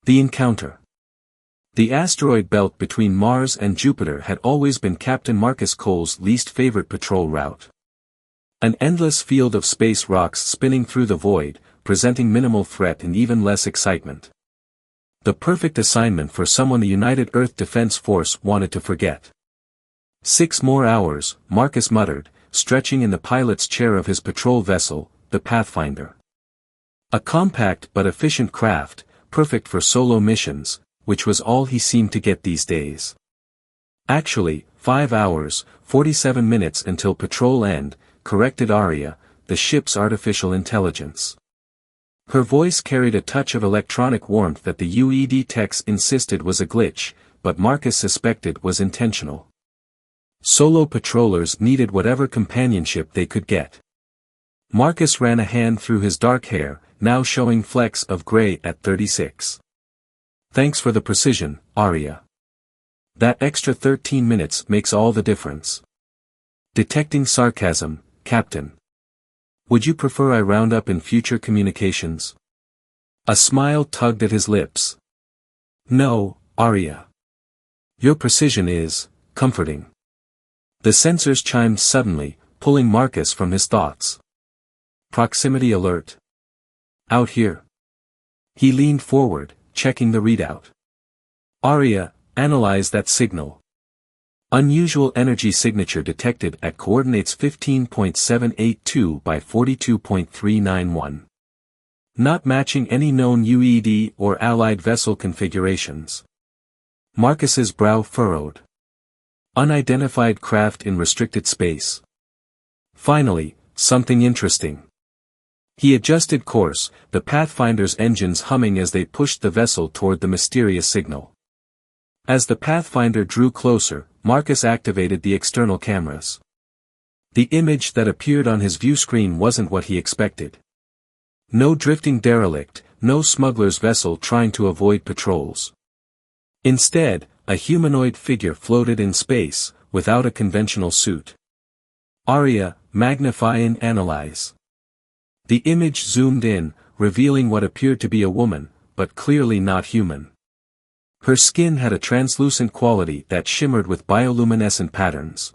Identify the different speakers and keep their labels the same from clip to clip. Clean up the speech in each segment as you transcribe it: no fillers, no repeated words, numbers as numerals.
Speaker 1: The encounter. The asteroid belt between Mars and Jupiter had always been Captain Marcus Cole's least favorite patrol route. An endless field of space rocks spinning through the void, presenting minimal threat and even less excitement. The perfect assignment for someone the United Earth Defense Force wanted to forget. 6 more hours, Marcus muttered, stretching in the pilot's chair of his patrol vessel, the Pathfinder. A compact but efficient craft, perfect for solo missions, which was all he seemed to get these days. Actually, 5 hours, 47 minutes until patrol end, corrected Arya, the ship's artificial intelligence. Her voice carried a touch of electronic warmth that the UED techs insisted was a glitch, but Marcus suspected was intentional. Solo patrollers needed whatever companionship they could get. Marcus ran a hand through his dark hair, now showing flecks of gray at 36. Thanks for the precision, Arya. That extra 13 minutes makes all the difference. Detecting sarcasm, Captain. Would you prefer I round up in future communications? A smile tugged at his lips. No, Arya. Your precision is comforting. The sensors chimed suddenly, pulling Marcus from his thoughts. Proximity alert. Out here. He leaned forward, checking the readout. Arya, analyze that signal. Unusual energy signature detected at coordinates 15.782 by 42.391. Not matching any known UED or allied vessel configurations. Marcus's brow furrowed. Unidentified craft in restricted space. Finally, something interesting. He adjusted course, the Pathfinder's engines humming as they pushed the vessel toward the mysterious signal. As the Pathfinder drew closer, Marcus activated the external cameras. The image that appeared on his view screen wasn't what he expected. No drifting derelict, no smuggler's vessel trying to avoid patrols. Instead, a humanoid figure floated in space, without a conventional suit. Arya, magnify and analyze. The image zoomed in, revealing what appeared to be a woman, but clearly not human. Her skin had a translucent quality that shimmered with bioluminescent patterns.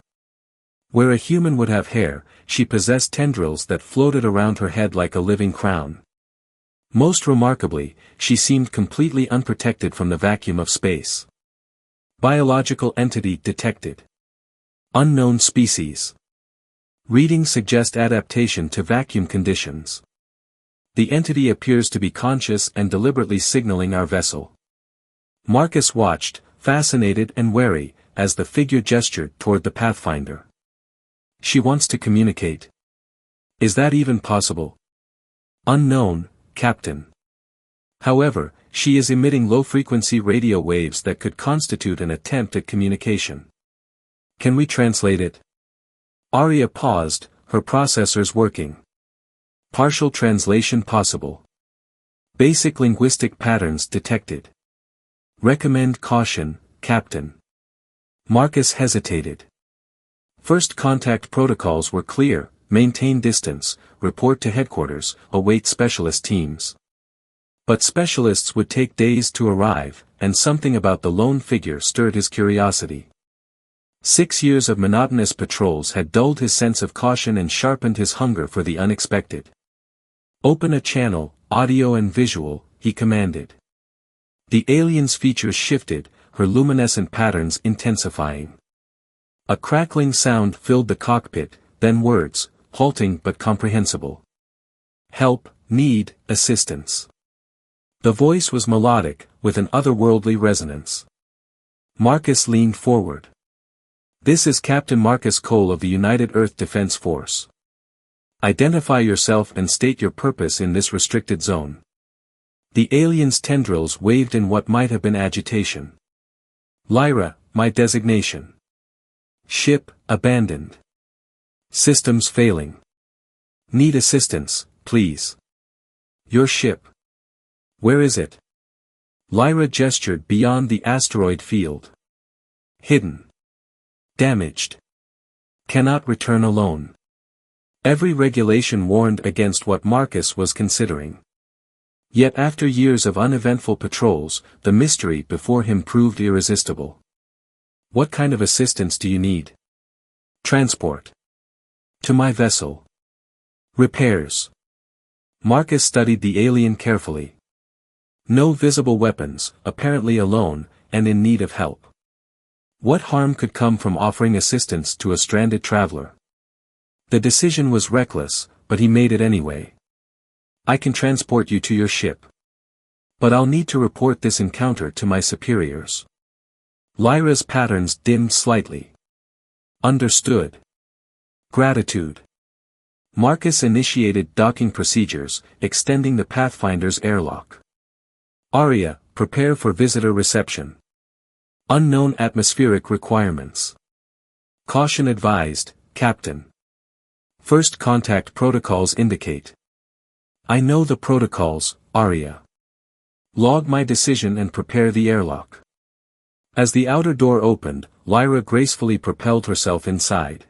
Speaker 1: Where a human would have hair, she possessed tendrils that floated around her head like a living crown. Most remarkably, she seemed completely unprotected from the vacuum of space. Biological entity detected. Unknown species. Readings suggest adaptation to vacuum conditions. The entity appears to be conscious and deliberately signaling our vessel. Marcus watched, fascinated and wary, as the figure gestured toward the Pathfinder. She wants to communicate. Is that even possible? Unknown, Captain. However, she is emitting low-frequency radio waves that could constitute an attempt at communication. Can we translate it? Arya paused, her processors working. Partial translation possible. Basic linguistic patterns detected. Recommend caution, Captain. Marcus hesitated. First contact protocols were clear: maintain distance, report to headquarters, await specialist teams. But specialists would take days to arrive, and something about the lone figure stirred his curiosity. 6 years of monotonous patrols had dulled his sense of caution and sharpened his hunger for the unexpected. Open a channel, audio and visual, he commanded. The alien's features shifted, her luminescent patterns intensifying. A crackling sound filled the cockpit, then words, halting but comprehensible. Help, need, assistance. The voice was melodic, with an otherworldly resonance. Marcus leaned forward. This is Captain Marcus Cole of the United Earth Defense Force. Identify yourself and state your purpose in this restricted zone. The alien's tendrils waved in what might have been agitation. Lyra, my designation. Ship, abandoned. Systems failing. Need assistance, please. Your ship. Where is it? Lyra gestured beyond the asteroid field. Hidden. Damaged. Cannot return alone. Every regulation warned against what Marcus was considering. Yet after years of uneventful patrols, the mystery before him proved irresistible. What kind of assistance do you need? Transport. To my vessel. Repairs. Marcus studied the alien carefully. No visible weapons, apparently alone, and in need of help. What harm could come from offering assistance to a stranded traveler? The decision was reckless, but he made it anyway. I can transport you to your ship. But I'll need to report this encounter to my superiors. Lyra's patterns dimmed slightly. Understood. Gratitude. Marcus initiated docking procedures, extending the Pathfinder's airlock. Aria, prepare for visitor reception. Unknown atmospheric requirements. Caution advised, Captain. First contact protocols indicate. I know the protocols, Aria. Log my decision and prepare the airlock. As the outer door opened, Lyra gracefully propelled herself inside.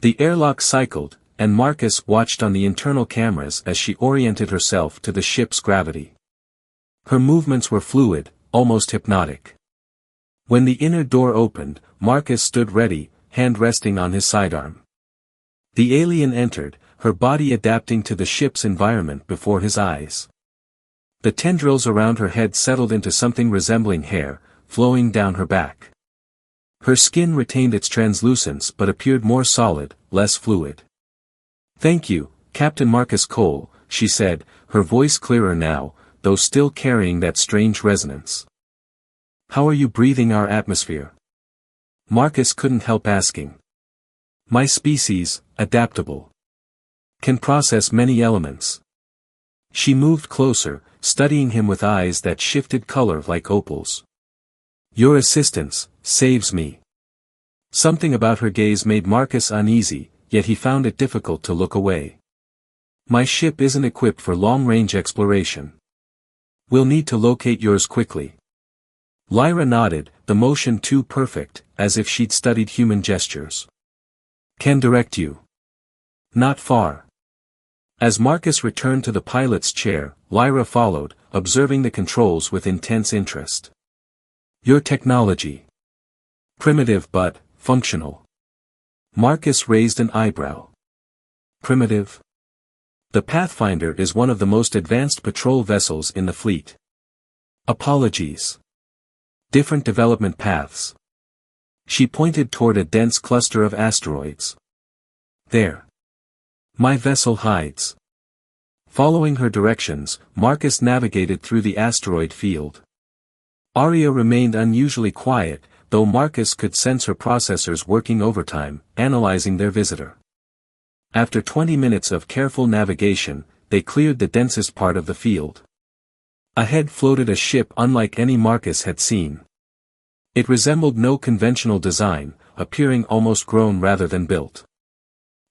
Speaker 1: The airlock cycled, and Marcus watched on the internal cameras as she oriented herself to the ship's gravity. Her movements were fluid, almost hypnotic. When the inner door opened, Marcus stood ready, hand resting on his sidearm. The alien entered, her body adapting to the ship's environment before his eyes. The tendrils around her head settled into something resembling hair, flowing down her back. Her skin retained its translucence but appeared more solid, less fluid. Thank you, Captain Marcus Cole, she said, her voice clearer now, though still carrying that strange resonance. How are you breathing our atmosphere? Marcus couldn't help asking. My species, adaptable. Can process many elements. She moved closer, studying him with eyes that shifted color like opals. Your assistance saves me. Something about her gaze made Marcus uneasy, yet he found it difficult to look away. My ship isn't equipped for long-range exploration. We'll need to locate yours quickly. Lyra nodded, the motion too perfect, as if she'd studied human gestures. Can direct you. Not far. As Marcus returned to the pilot's chair, Lyra followed, observing the controls with intense interest. Your technology. Primitive but functional. Marcus raised an eyebrow. Primitive? The Pathfinder is one of the most advanced patrol vessels in the fleet. Apologies. Different development paths. She pointed toward a dense cluster of asteroids. There. My vessel hides. Following her directions, Marcus navigated through the asteroid field. Aria remained unusually quiet, though Marcus could sense her processors working overtime, analyzing their visitor. After 20 minutes of careful navigation, they cleared the densest part of the field. Ahead floated a ship unlike any Marcus had seen. It resembled no conventional design, appearing almost grown rather than built.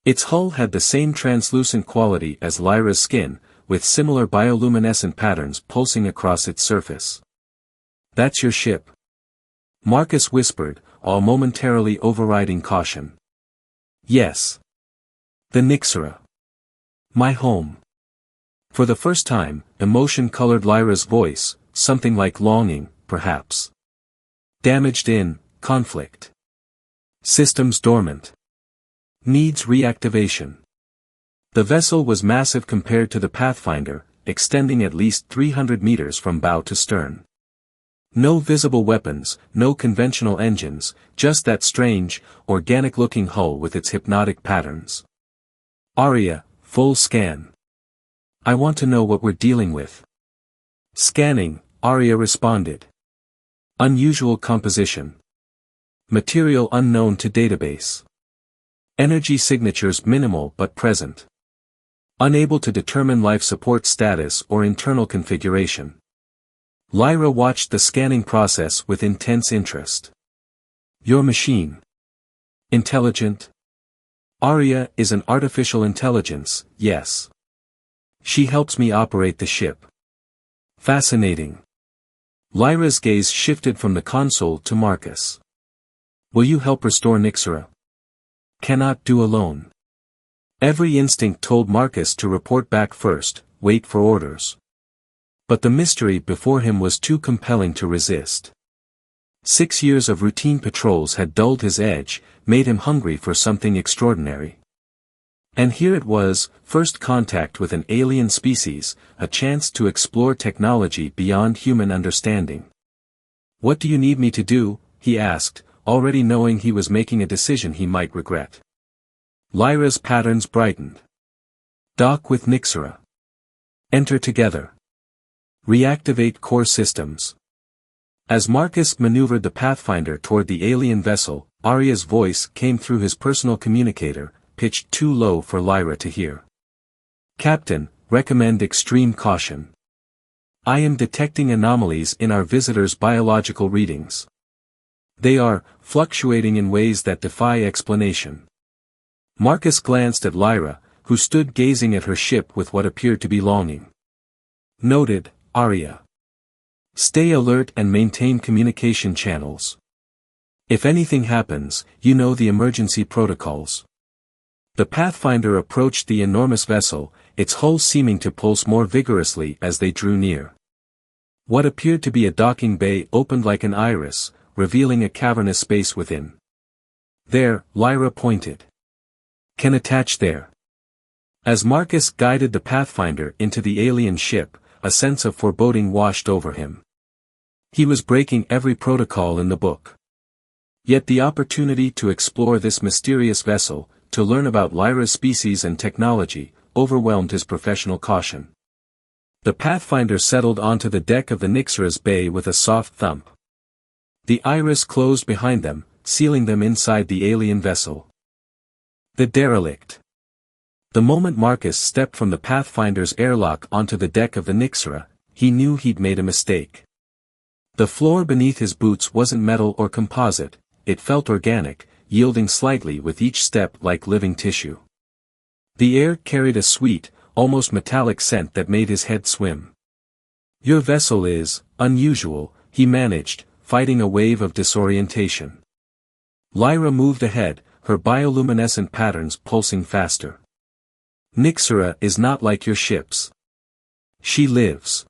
Speaker 1: Its hull had the same translucent quality as Lyra's skin, with similar bioluminescent patterns pulsing across its surface. That's your ship? Marcus whispered, while momentarily overriding caution. Yes. The Nyxera. My home. For the first time, emotion colored Lyra's voice, something like longing, perhaps. Damaged in conflict. Systems dormant. Needs reactivation. The vessel was massive compared to the Pathfinder, extending at least 300 meters from bow to stern. No visible weapons, no conventional engines, just that strange, organic-looking hull with its hypnotic patterns. Aria, full scan. I want to know what we're dealing with. Scanning, Aria responded. Unusual composition. Material unknown to database. Energy signatures minimal but present. Unable to determine life support status or internal configuration. Lyra watched the scanning process with intense interest. Your machine. Intelligent? Aria is an artificial intelligence, yes. She helps me operate the ship. Fascinating. Lyra's gaze shifted from the console to Marcus. Will you help restore Nyxera? Cannot do alone. Every instinct told Marcus to report back first, wait for orders. But the mystery before him was too compelling to resist. 6 years of routine patrols had dulled his edge, made him hungry for something extraordinary. And here it was, first contact with an alien species, a chance to explore technology beyond human understanding. "What do you need me to do?" he asked, already knowing he was making a decision he might regret. Lyra's patterns brightened. "Dock with Nixera. Enter together. Reactivate core systems." As Marcus maneuvered the Pathfinder toward the alien vessel, Arya's voice came through his personal communicator, pitched too low for Lyra to hear. "Captain, recommend extreme caution. I am detecting anomalies in our visitor's biological readings. They are fluctuating in ways that defy explanation." Marcus glanced at Lyra, who stood gazing at her ship with what appeared to be longing. "Noted, Arya. Stay alert and maintain communication channels. If anything happens, you know the emergency protocols." The Pathfinder approached the enormous vessel, its hull seeming to pulse more vigorously as they drew near. What appeared to be a docking bay opened like an iris, revealing a cavernous space within. "There," Lyra pointed. "Can attach there." As Marcus guided the Pathfinder into the alien ship, a sense of foreboding washed over him. He was breaking every protocol in the book. Yet the opportunity to explore this mysterious vessel, to learn about Lyra's species and technology, overwhelmed his professional caution. The Pathfinder settled onto the deck of the Nixera's bay with a soft thump. The iris closed behind them, sealing them inside the alien vessel. The derelict. The moment Marcus stepped from the Pathfinder's airlock onto the deck of the Nixera, he knew he'd made a mistake. The floor beneath his boots wasn't metal or composite, it felt organic, yielding slightly with each step like living tissue. The air carried a sweet, almost metallic scent that made his head swim. "Your vessel is unusual," he managed, fighting a wave of disorientation. Lyra moved ahead, her bioluminescent patterns pulsing faster. "Nixera is not like your ships. She lives."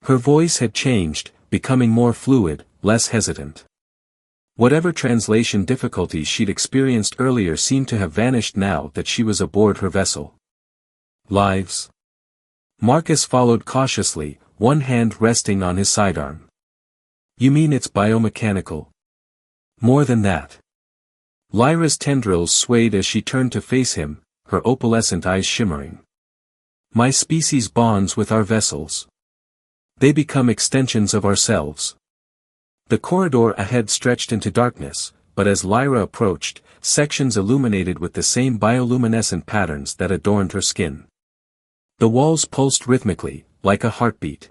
Speaker 1: Her voice had changed, becoming more fluid, less hesitant. Whatever translation difficulties she'd experienced earlier seemed to have vanished now that she was aboard her vessel. "Lives?" Marcus followed cautiously, one hand resting on his sidearm. "You mean it's biomechanical?" "More than that." Lyra's tendrils swayed as she turned to face him, her opalescent eyes shimmering. "My species bonds with our vessels. They become extensions of ourselves." The corridor ahead stretched into darkness, but as Lyra approached, sections illuminated with the same bioluminescent patterns that adorned her skin. The walls pulsed rhythmically, like a heartbeat.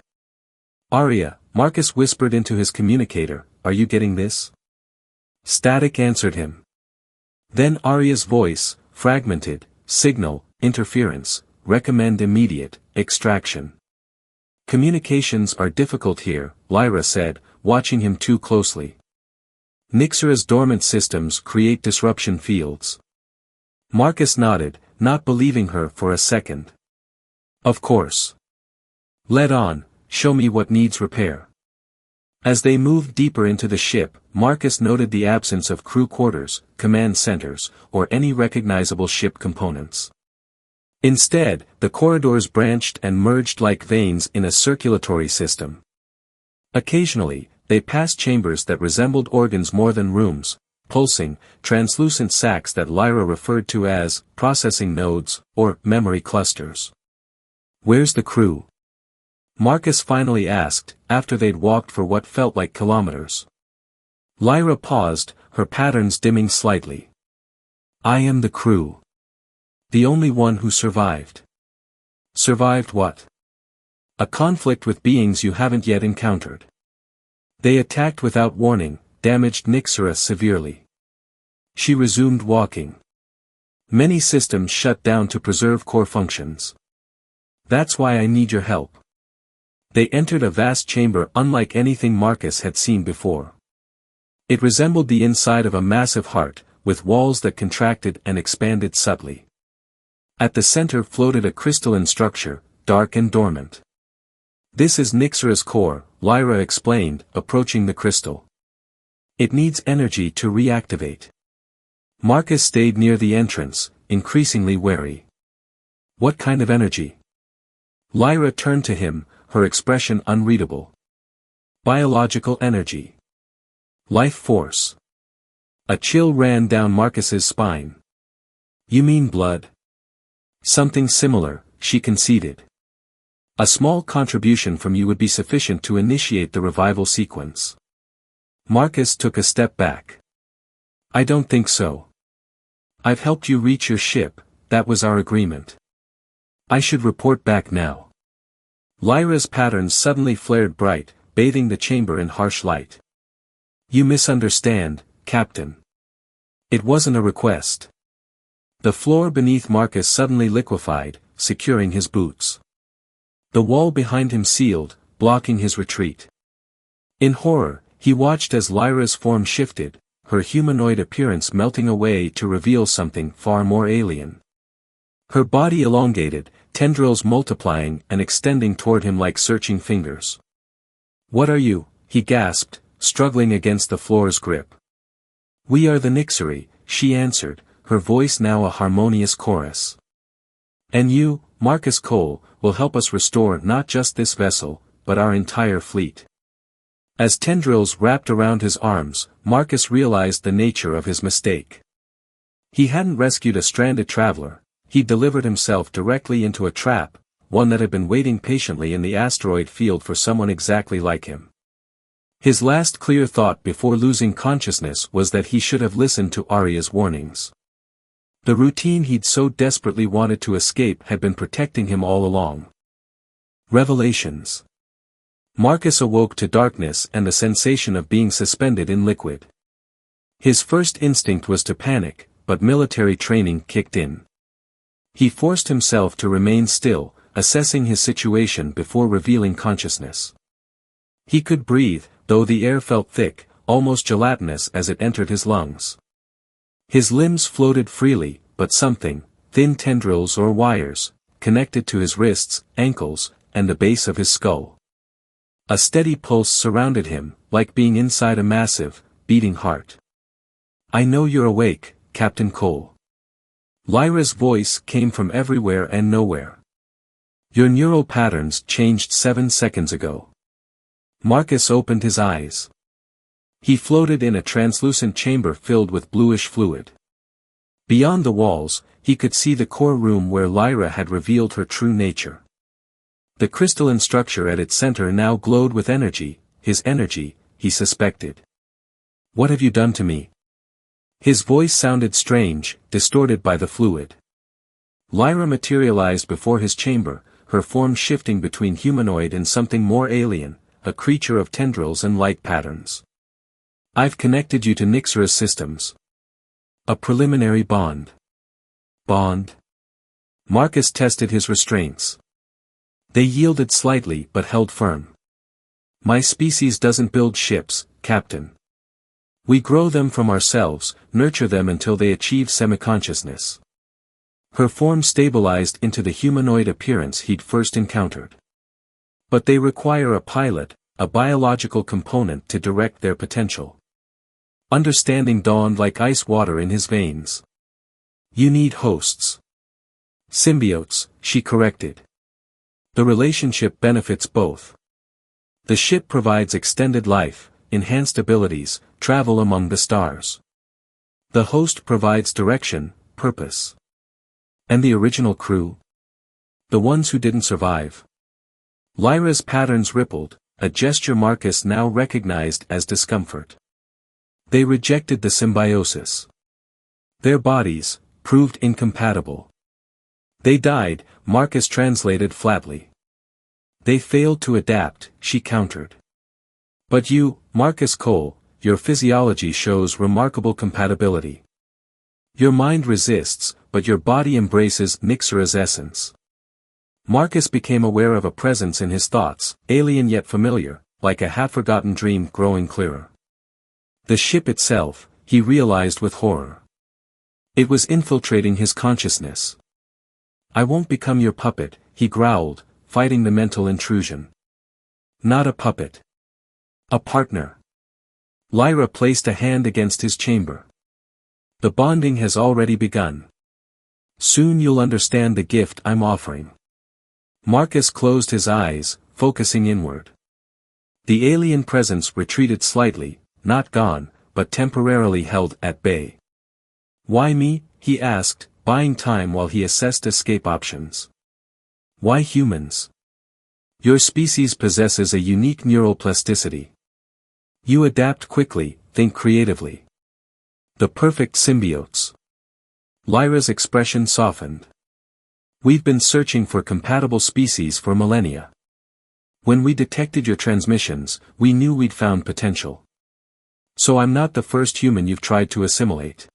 Speaker 1: "Arya," Marcus whispered into his communicator, "are you getting this?" Static answered him. Then Arya's voice, fragmented, "Signal, interference, recommend immediate extraction." "Communications are difficult here," Lyra said, watching him too closely. "Nixera's dormant systems create disruption fields." Marcus nodded, not believing her for a second. "Of course. Let on, show me what needs repair." As they moved deeper into the ship, Marcus noted the absence of crew quarters, command centers, or any recognizable ship components. Instead, the corridors branched and merged like veins in a circulatory system. Occasionally, they passed chambers that resembled organs more than rooms, pulsing, translucent sacs that Lyra referred to as processing nodes or memory clusters. "Where's the crew?" Marcus finally asked, after they'd walked for what felt like kilometers. Lyra paused, her patterns dimming slightly. "I am the crew. The only one who survived." "Survived what?" "A conflict with beings you haven't yet encountered. They attacked without warning, damaged Nixera severely." She resumed walking. "Many systems shut down to preserve core functions. That's why I need your help." They entered a vast chamber unlike anything Marcus had seen before. It resembled the inside of a massive heart, with walls that contracted and expanded subtly. At the center floated a crystalline structure, dark and dormant. This is Nyxera's core, Lyra explained, approaching the crystal. It needs energy to reactivate. Marcus stayed near the entrance, increasingly wary. What kind of energy? Lyra turned to him, her expression unreadable. Biological energy. Life force. A chill ran down Marcus's spine. You mean blood? Something similar, she conceded. A small contribution from you would be sufficient to initiate the revival sequence. Marcus took a step back. I don't think so. I've helped you reach your ship, that was our agreement. I should report back now. Lyra's patterns suddenly flared bright, bathing the chamber in harsh light. You misunderstand, Captain. It wasn't a request. The floor beneath Marcus suddenly liquefied, securing his boots. The wall behind him sealed, blocking his retreat. In horror, he watched as Lyra's form shifted, her humanoid appearance melting away to reveal something far more alien. Her body elongated, tendrils multiplying and extending toward him like searching fingers. What are you? He gasped, struggling against the floor's grip. We are the Nyxeri, she answered, her voice now a harmonious chorus. And you, Marcus Cole, will help us restore not just this vessel, but our entire fleet. As tendrils wrapped around his arms, Marcus realized the nature of his mistake. He hadn't rescued a stranded traveler, he delivered himself directly into a trap, one that had been waiting patiently in the asteroid field for someone exactly like him. His last clear thought before losing consciousness was that he should have listened to Arya's warnings. The routine he'd so desperately wanted to escape had been protecting him all along. Revelations. Marcus awoke to darkness and the sensation of being suspended in liquid. His first instinct was to panic, but military training kicked in. He forced himself to remain still, assessing his situation before revealing consciousness. He could breathe, though the air felt thick, almost gelatinous as it entered his lungs. His limbs floated freely, but something, thin tendrils or wires, connected to his wrists, ankles, and the base of his skull. A steady pulse surrounded him, like being inside a massive, beating heart. I know you're awake, Captain Cole. Lyra's voice came from everywhere and nowhere. Your neural patterns changed 7 seconds ago. Marcus opened his eyes. He floated in a translucent chamber filled with bluish fluid. Beyond the walls, he could see the core room where Lyra had revealed her true nature. The crystalline structure at its center now glowed with energy, his energy, he suspected. What have you done to me? His voice sounded strange, distorted by the fluid. Lyra materialized before his chamber, her form shifting between humanoid and something more alien, a creature of tendrils and light patterns. I've connected you to Nyxera's systems. A preliminary bond. Bond? Marcus tested his restraints. They yielded slightly but held firm. My species doesn't build ships, Captain. We grow them from ourselves, nurture them until they achieve semi-consciousness. Her form stabilized into the humanoid appearance he'd first encountered. But they require a pilot, a biological component to direct their potential. Understanding dawned like ice water in his veins. You need hosts. Symbiotes, she corrected. The relationship benefits both. The ship provides extended life, enhanced abilities, travel among the stars. The host provides direction, purpose. And the original crew? The ones who didn't survive. Lyra's patterns rippled, a gesture Marcus now recognized as discomfort. They rejected the symbiosis. Their bodies proved incompatible. They died, Marcus translated flatly. They failed to adapt, she countered. But you, Marcus Cole, your physiology shows remarkable compatibility. Your mind resists, but your body embraces Nyxera's essence. Marcus became aware of a presence in his thoughts, alien yet familiar, like a half-forgotten dream growing clearer. The ship itself, he realized with horror. It was infiltrating his consciousness. I won't become your puppet, he growled, fighting the mental intrusion. Not a puppet. A partner. Lyra placed a hand against his chamber. The bonding has already begun. Soon you'll understand the gift I'm offering. Marcus closed his eyes, focusing inward. The alien presence retreated slightly, not gone, but temporarily held at bay. Why me? He asked, buying time while he assessed escape options. Why humans? Your species possesses a unique neural plasticity. You adapt quickly, think creatively. The perfect symbiotes. Lyra's expression softened. We've been searching for compatible species for millennia. When we detected your transmissions, we knew we'd found potential. So I'm not the first human you've tried to assimilate.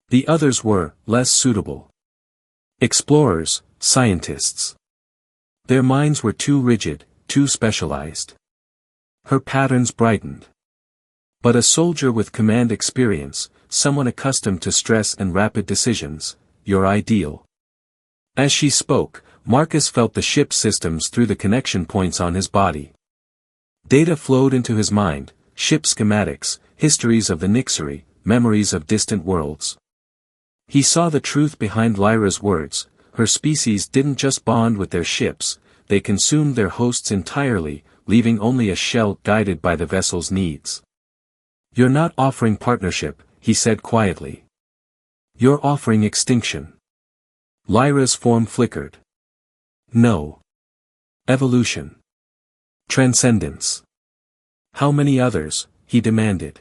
Speaker 1: The others were less suitable. Explorers, scientists. Their minds were too rigid, too specialized. Her patterns brightened. But a soldier with command experience, someone accustomed to stress and rapid decisions, your ideal. As she spoke, Marcus felt the ship's systems through the connection points on his body. Data flowed into his mind, ship schematics, histories of the Nixery, memories of distant worlds. He saw the truth behind Lyra's words. Her species didn't just bond with their ships, they consumed their hosts entirely, leaving only a shell guided by the vessel's needs. You're not offering partnership, he said quietly. You're offering extinction. Lyra's form flickered. No. Evolution. Transcendence. How many others? He demanded.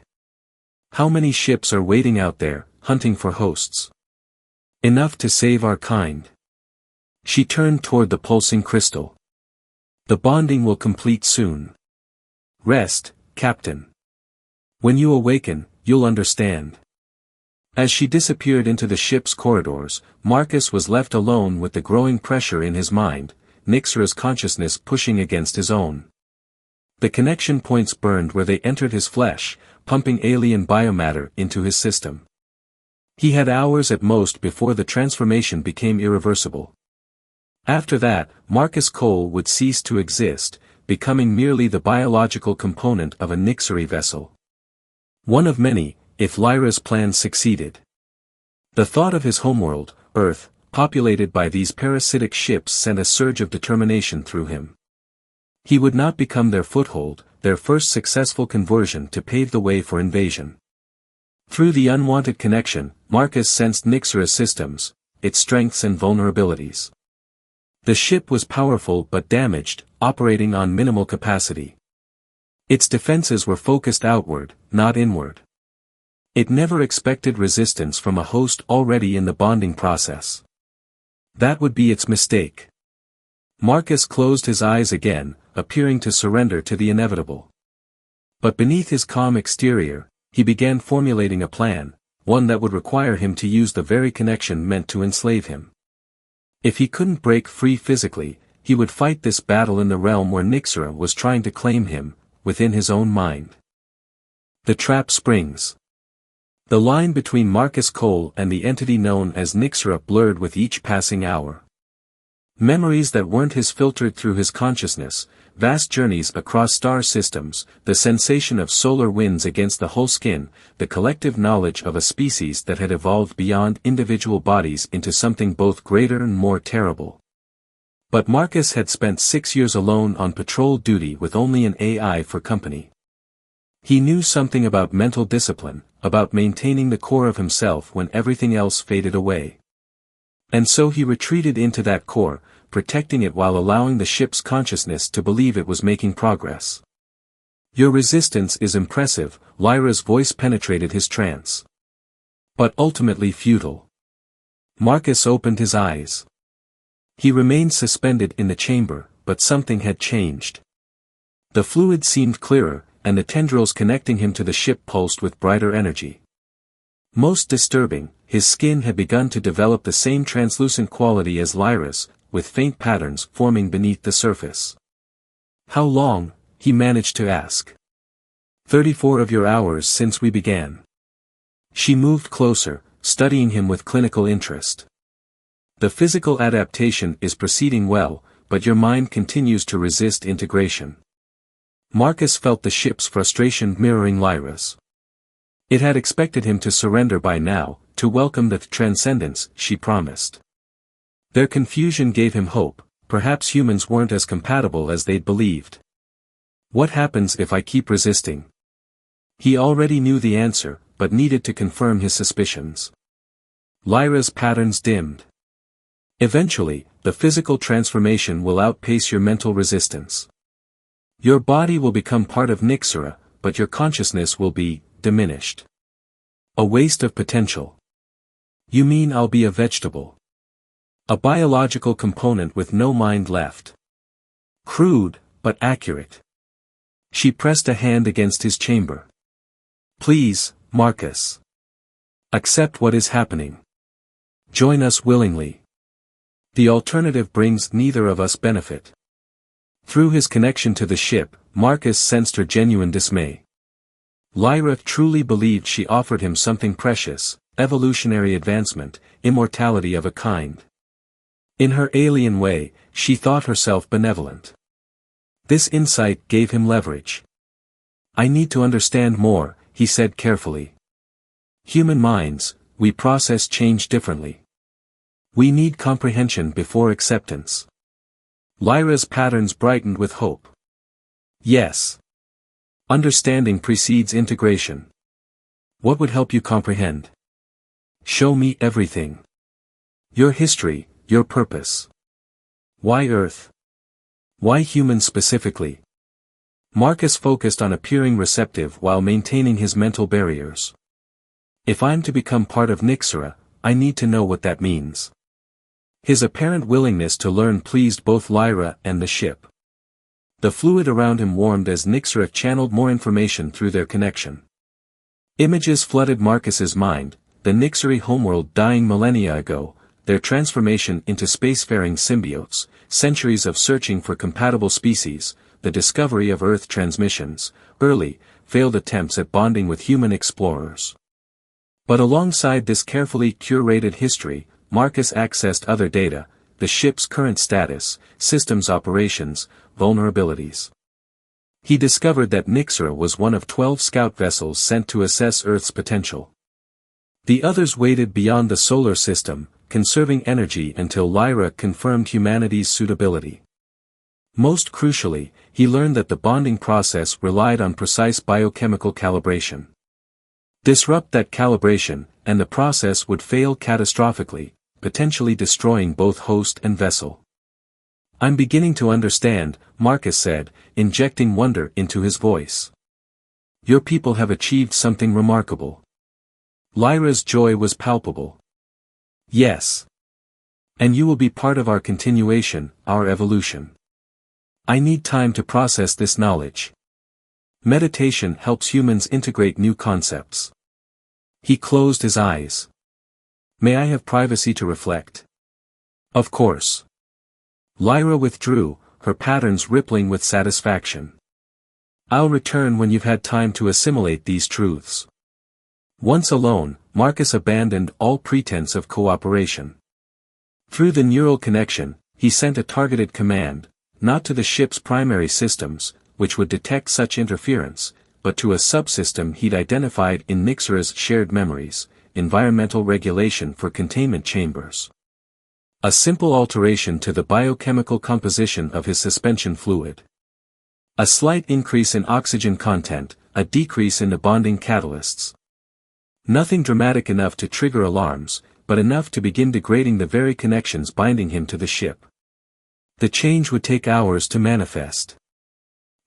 Speaker 1: How many ships are waiting out there, hunting for hosts? Enough to save our kind. She turned toward the pulsing crystal. The bonding will complete soon. Rest, Captain. When you awaken, you'll understand. As she disappeared into the ship's corridors, Marcus was left alone with the growing pressure in his mind, Nixera's consciousness pushing against his own. The connection points burned where they entered his flesh, pumping alien biomatter into his system. He had hours at most before the transformation became irreversible. After that, Marcus Cole would cease to exist, becoming merely the biological component of a Nixery vessel. One of many, if Lyra's plan succeeded. The thought of his homeworld, Earth, populated by these parasitic ships sent a surge of determination through him. He would not become their foothold, their first successful conversion to pave the way for invasion. Through the unwanted connection, Marcus sensed Nixera's systems, its strengths and vulnerabilities. The ship was powerful but damaged, operating on minimal capacity. Its defenses were focused outward, not inward. It never expected resistance from a host already in the bonding process. That would be its mistake. Marcus closed his eyes again, appearing to surrender to the inevitable. But beneath his calm exterior, he began formulating a plan, one that would require him to use the very connection meant to enslave him. If he couldn't break free physically, he would fight this battle in the realm where Nixera was trying to claim him, within his own mind. The trap springs. The line between Marcus Cole and the entity known as Nixera blurred with each passing hour. Memories that weren't his filtered through his consciousness, vast journeys across star systems, the sensation of solar winds against the whole skin, the collective knowledge of a species that had evolved beyond individual bodies into something both greater and more terrible. But Marcus had spent 6 years alone on patrol duty with only an AI for company. He knew something about mental discipline, about maintaining the core of himself when everything else faded away. And so he retreated into that core, protecting it while allowing the ship's consciousness to believe it was making progress. Your resistance is impressive, Lyra's voice penetrated his trance. But ultimately futile. Marcus opened his eyes. He remained suspended in the chamber, but something had changed. The fluid seemed clearer, and the tendrils connecting him to the ship pulsed with brighter energy. Most disturbing, his skin had begun to develop the same translucent quality as Lyra's, with faint patterns forming beneath the surface. How long? He managed to ask. 34 of your hours since we began. She moved closer, studying him with clinical interest. The physical adaptation is proceeding well, but your mind continues to resist integration. Marcus felt the ship's frustration mirroring Lyra's. It had expected him to surrender by now, to welcome the transcendence she promised. Their confusion gave him hope. Perhaps humans weren't as compatible as they'd believed. What happens if I keep resisting? He already knew the answer, but needed to confirm his suspicions. Lyra's patterns dimmed. Eventually, the physical transformation will outpace your mental resistance. Your body will become part of Nyxera, but your consciousness will be diminished. A waste of potential. You mean I'll be a vegetable? A biological component with no mind left. Crude, but accurate. She pressed a hand against his chamber. Please, Marcus. Accept what is happening. Join us willingly. The alternative brings neither of us benefit. Through his connection to the ship, Marcus sensed her genuine dismay. Lyra truly believed she offered him something precious, evolutionary advancement, immortality of a kind. In her alien way, she thought herself benevolent. This insight gave him leverage. I need to understand more, he said carefully. Human minds, we process change differently. We need comprehension before acceptance. Lyra's patterns brightened with hope. Yes. Understanding precedes integration. What would help you comprehend? Show me everything. Your history, your purpose. Why Earth? Why humans specifically? Marcus focused on appearing receptive while maintaining his mental barriers. If I'm to become part of Nyxera, I need to know what that means. His apparent willingness to learn pleased both Lyra and the ship. The fluid around him warmed as Nyxera channeled more information through their connection. Images flooded Marcus's mind, the Nyxeri homeworld dying millennia ago, their transformation into spacefaring symbiotes, centuries of searching for compatible species, the discovery of Earth transmissions, early, failed attempts at bonding with human explorers. But alongside this carefully curated history, Marcus accessed other data, the ship's current status, systems operations, vulnerabilities. He discovered that Nyxera was one of 12 scout vessels sent to assess Earth's potential. The others waited beyond the solar system, conserving energy until Lyra confirmed humanity's suitability. Most crucially, he learned that the bonding process relied on precise biochemical calibration. Disrupt that calibration, and the process would fail catastrophically, potentially destroying both host and vessel. I'm beginning to understand, Marcus said, injecting wonder into his voice. Your people have achieved something remarkable. Lyra's joy was palpable. Yes. And you will be part of our continuation, our evolution. I need time to process this knowledge. Meditation helps humans integrate new concepts. He closed his eyes. May I have privacy to reflect? Of course. Lyra withdrew, her patterns rippling with satisfaction. I'll return when you've had time to assimilate these truths. Once alone, Marcus abandoned all pretense of cooperation. Through the neural connection, he sent a targeted command, not to the ship's primary systems, which would detect such interference, but to a subsystem he'd identified in Nyxera's shared memories, environmental regulation for containment chambers. A simple alteration to the biochemical composition of his suspension fluid. A slight increase in oxygen content, a decrease in the bonding catalysts. Nothing dramatic enough to trigger alarms, but enough to begin degrading the very connections binding him to the ship. The change would take hours to manifest.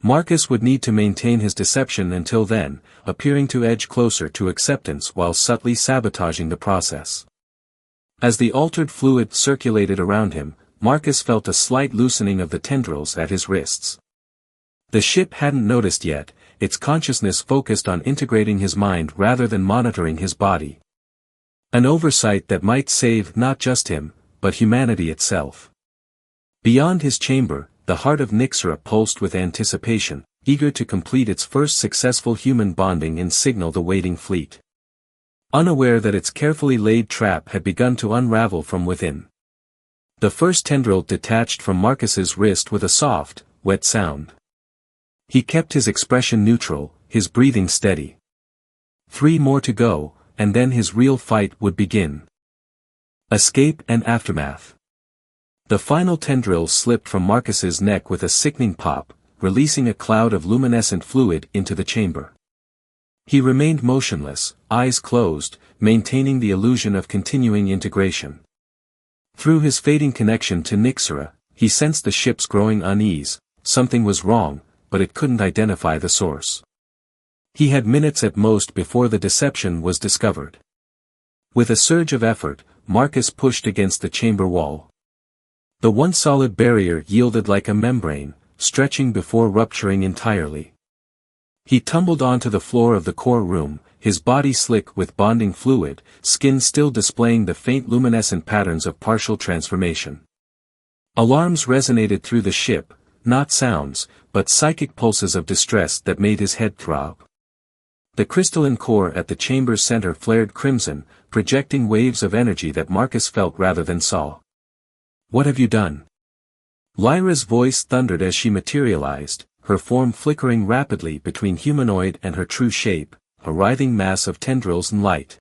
Speaker 1: Marcus would need to maintain his deception until then, appearing to edge closer to acceptance while subtly sabotaging the process. As the altered fluid circulated around him, Marcus felt a slight loosening of the tendrils at his wrists. The ship hadn't noticed yet, its consciousness focused on integrating his mind rather than monitoring his body. An oversight that might save not just him, but humanity itself. Beyond his chamber, the heart of Nyxera pulsed with anticipation, eager to complete its first successful human bonding and signal the waiting fleet. Unaware that its carefully laid trap had begun to unravel from within. The first tendril detached from Marcus's wrist with a soft, wet sound. He kept his expression neutral, his breathing steady. 3 more to go, and then his real fight would begin. Escape and aftermath. The final tendril slipped from Marcus's neck with a sickening pop, releasing a cloud of luminescent fluid into the chamber. He remained motionless, eyes closed, maintaining the illusion of continuing integration. Through his fading connection to Nixera, he sensed the ship's growing unease. Something was wrong, but it couldn't identify the source. He had minutes at most before the deception was discovered. With a surge of effort, Marcus pushed against the chamber wall. The once solid barrier yielded like a membrane, stretching before rupturing entirely. He tumbled onto the floor of the core room, his body slick with bonding fluid, skin still displaying the faint luminescent patterns of partial transformation. Alarms resonated through the ship, not sounds, but psychic pulses of distress that made his head throb. The crystalline core at the chamber's center flared crimson, projecting waves of energy that Marcus felt rather than saw. "What have you done?" Lyra's voice thundered as she materialized, her form flickering rapidly between humanoid and her true shape, a writhing mass of tendrils and light.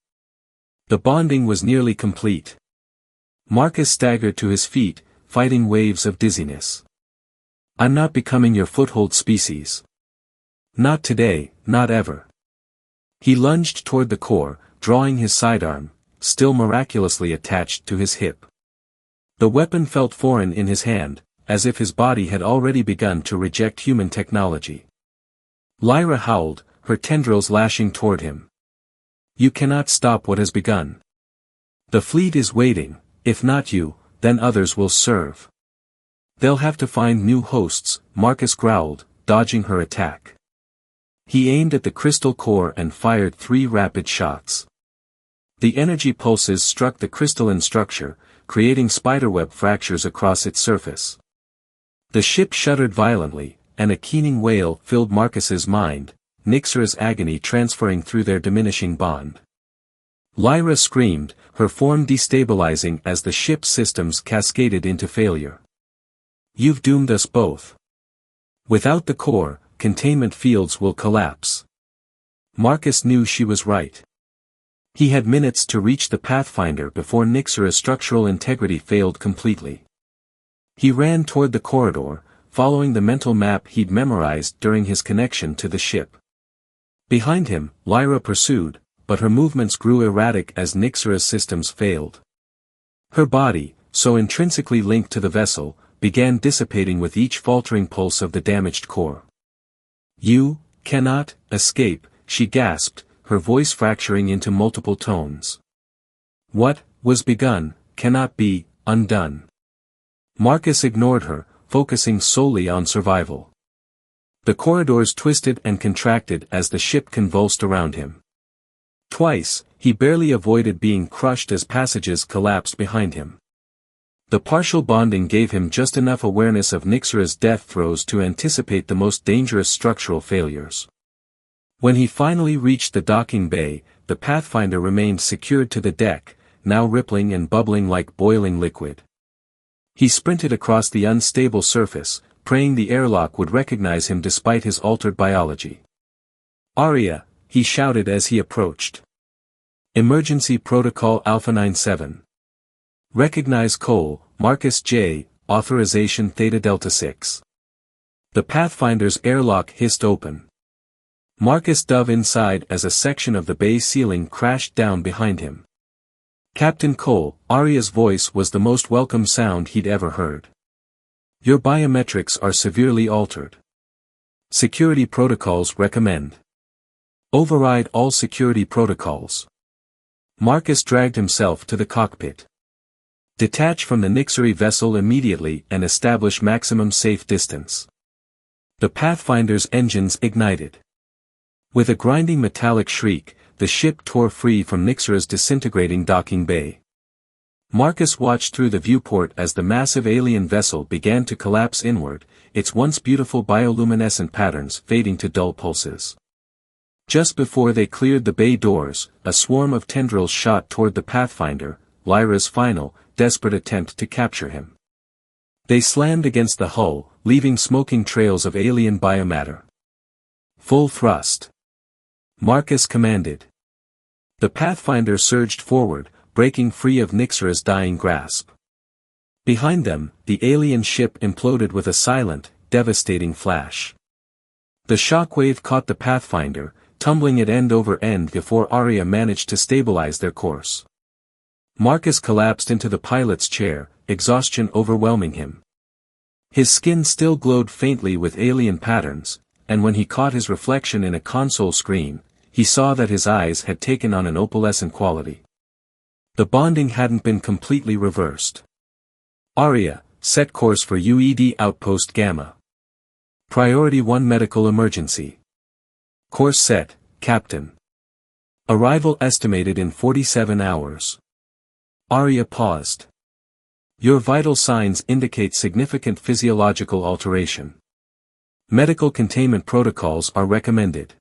Speaker 1: The bonding was nearly complete. Marcus staggered to his feet, fighting waves of dizziness. "I'm not becoming your foothold species. Not today, not ever." He lunged toward the core, drawing his sidearm, still miraculously attached to his hip. The weapon felt foreign in his hand, as if his body had already begun to reject human technology. Lyra howled, her tendrils lashing toward him. "You cannot stop what has begun. The fleet is waiting, if not you, then others will serve. They'll have to find new hosts," Marcus growled, dodging her attack. He aimed at the crystal core and fired 3 rapid shots. The energy pulses struck the crystalline structure, creating spiderweb fractures across its surface. The ship shuddered violently, and a keening wail filled Marcus's mind, Nixera's agony transferring through their diminishing bond. Lyra screamed, her form destabilizing as the ship's systems cascaded into failure. "You've doomed us both. Without the core, containment fields will collapse." Marcus knew she was right. He had minutes to reach the Pathfinder before Nixera's structural integrity failed completely. He ran toward the corridor, following the mental map he'd memorized during his connection to the ship. Behind him, Lyra pursued, but her movements grew erratic as Nixera's systems failed. Her body, so intrinsically linked to the vessel, began dissipating with each faltering pulse of the damaged core. "You cannot escape," she gasped, her voice fracturing into multiple tones. "What was begun cannot be undone." Marcus ignored her, focusing solely on survival. The corridors twisted and contracted as the ship convulsed around him. Twice, he barely avoided being crushed as passages collapsed behind him. The partial bonding gave him just enough awareness of Nixera's death throes to anticipate the most dangerous structural failures. When he finally reached the docking bay, the Pathfinder remained secured to the deck, now rippling and bubbling like boiling liquid. He sprinted across the unstable surface, praying the airlock would recognize him despite his altered biology. "Aria," he shouted as he approached. "Emergency Protocol Alpha 97. Recognize Cole, Marcus J, Authorization Theta Delta 6. The Pathfinder's airlock hissed open. Marcus dove inside as a section of the bay ceiling crashed down behind him. "Captain Cole," Aria's voice was the most welcome sound he'd ever heard. "Your biometrics are severely altered. Security protocols recommend. Override all security protocols." Marcus dragged himself to the cockpit. "Detach from the Nixera vessel immediately and establish maximum safe distance." The Pathfinder's engines ignited. With a grinding metallic shriek, the ship tore free from Nixera's disintegrating docking bay. Marcus watched through the viewport as the massive alien vessel began to collapse inward, its once beautiful bioluminescent patterns fading to dull pulses. Just before they cleared the bay doors, a swarm of tendrils shot toward the Pathfinder, Lyra's final, desperate attempt to capture him. They slammed against the hull, leaving smoking trails of alien biomatter. Full thrust. Marcus commanded. The Pathfinder surged forward, breaking free of Nyxra's dying grasp. Behind them, the alien ship imploded with a silent, devastating flash. The shockwave caught the Pathfinder, tumbling it end over end before Arya managed to stabilize their course. Marcus collapsed into the pilot's chair, exhaustion overwhelming him. His skin still glowed faintly with alien patterns, and when he caught his reflection in a console screen, he saw that his eyes had taken on an opalescent quality. The bonding hadn't been completely reversed. Arya, set course for UED Outpost Gamma. Priority 1 Medical Emergency. Course set, Captain. Arrival estimated in 47 hours. Arya paused. Your vital signs indicate significant physiological alteration. Medical containment protocols are recommended.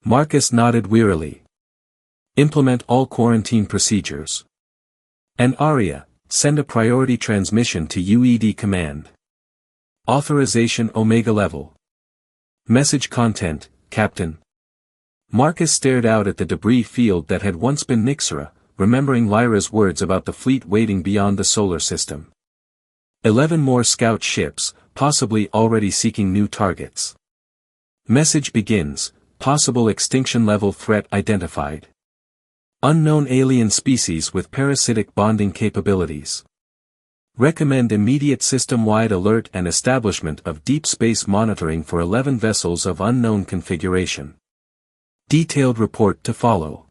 Speaker 1: Marcus nodded wearily. Implement all quarantine procedures. And Arya, send a priority transmission to UED Command. Authorization Omega level. Message content, Captain. Marcus stared out at the debris field that had once been Nyxra, remembering Lyra's words about the fleet waiting beyond the solar system. 11 more scout ships, possibly already seeking new targets. Message begins, possible extinction level threat identified. Unknown alien species with parasitic bonding capabilities. Recommend immediate system-wide alert and establishment of deep space monitoring for 11 vessels of unknown configuration. Detailed report to follow.